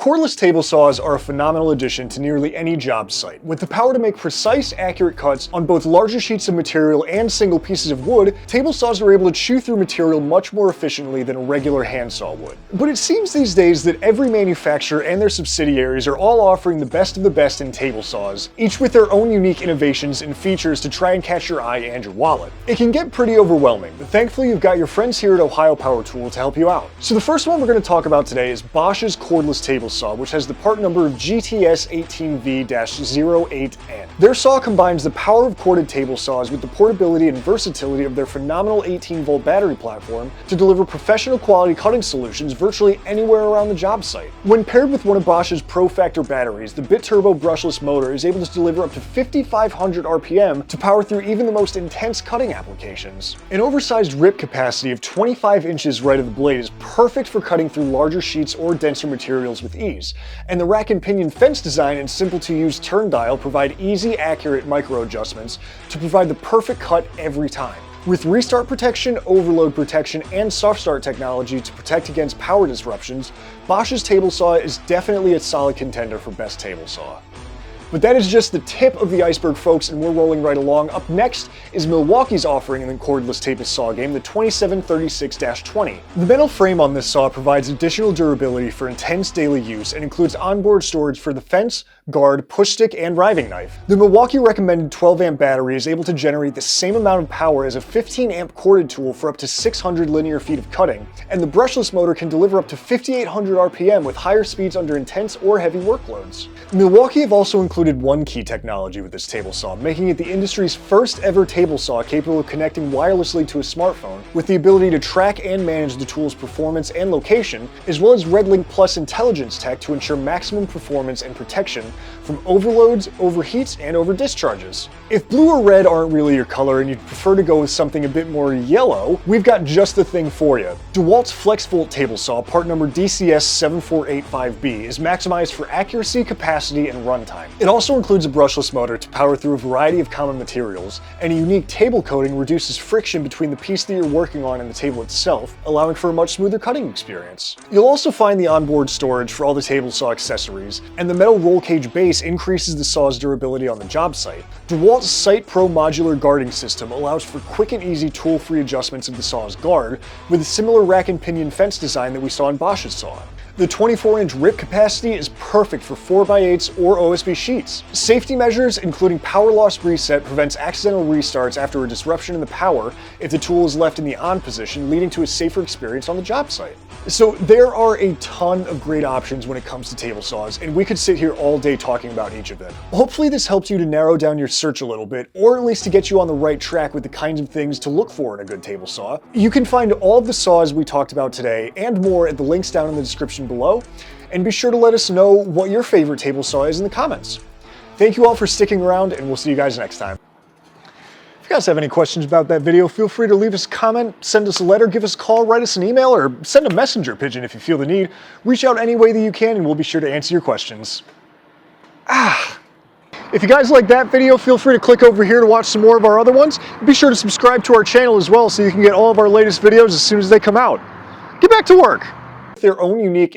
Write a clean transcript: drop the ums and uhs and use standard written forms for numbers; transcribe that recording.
Cordless table saws are a phenomenal addition to nearly any job site. With the power to make precise, accurate cuts on both larger sheets of material and single pieces of wood, table saws are able to chew through material much more efficiently than a regular handsaw would. But it seems these days that every manufacturer and their subsidiaries are all offering the best of the best in table saws, each with their own unique innovations and features to try and catch your eye and your wallet. It can get pretty overwhelming, but thankfully you've got your friends here at Ohio Power Tool to help you out. So the first one we're going to talk about today is Bosch's cordless table saw, which has the part number of GTS18V-08N. Their saw combines the power of corded table saws with the portability and versatility of their phenomenal 18-volt battery platform to deliver professional quality cutting solutions virtually anywhere around the job site. When paired with one of Bosch's PROFACTOR batteries, the bit-turbo brushless motor is able to deliver up to 5,500 RPM to power through even the most intense cutting applications. An oversized rip capacity of 25 inches right of the blade is perfect for cutting through larger sheets or denser materials with ease, and the rack and pinion fence design and simple-to-use turn dial provide easy, accurate micro adjustments to provide the perfect cut every time. With restart protection, overload protection, and soft start technology to protect against power disruptions, Bosch's table saw is definitely a solid contender for best table saw. But that is just the tip of the iceberg, folks, and we're rolling right along. Up next is Milwaukee's offering in the cordless table saw game, the 2736-20. The metal frame on this saw provides additional durability for intense daily use and includes onboard storage for the fence, guard, push stick, and riving knife. The Milwaukee recommended 12-amp battery is able to generate the same amount of power as a 15-amp corded tool for up to 600 linear feet of cutting, and the brushless motor can deliver up to 5,800 RPM with higher speeds under intense or heavy workloads. Milwaukee have also included one key technology with this table saw, making it the industry's first ever table saw capable of connecting wirelessly to a smartphone, with the ability to track and manage the tool's performance and location, as well as RedLink Plus intelligence tech to ensure maximum performance and protection from overloads, overheats, and over discharges. If blue or red aren't really your color and you'd prefer to go with something a bit more yellow, we've got just the thing for you. DeWalt's FlexVolt table saw, part number DCS7485B, is maximized for accuracy, capacity, and runtime. It also includes a brushless motor to power through a variety of common materials, and a unique table coating reduces friction between the piece that you're working on and the table itself, allowing for a much smoother cutting experience. You'll also find the onboard storage for all the table saw accessories, and the metal roll cage base increases the saw's durability on the job site. DeWalt's Site Pro modular guarding system allows for quick and easy tool-free adjustments of the saw's guard, with a similar rack and pinion fence design that we saw in Bosch's saw. The 24-inch rip capacity is perfect for 4x8s or OSB sheets. Safety measures, including power loss reset, prevents accidental restarts after a disruption in the power if the tool is left in the on position, leading to a safer experience on the job site. So there are a ton of great options when it comes to table saws, and we could sit here all day talking about each of them. Hopefully this helped you to narrow down your search a little bit, or at least to get you on the right track with the kinds of things to look for in a good table saw. You can find all of the saws we talked about today and more at the links down in the description below, and be sure to let us know what your favorite table saw is in the comments. Thank you all for sticking around, and we'll see you guys next time. If you guys have any questions about that video, feel free to leave us a comment, send us a letter, give us a call, write us an email, or send a messenger pigeon if you feel the need. Reach out any way that you can, and we'll be sure to answer your questions. If you guys like that video, feel free to click over here to watch some more of our other ones. Be sure to subscribe to our channel as well so you can get all of our latest videos as soon as they come out. Get back to work! Their own unique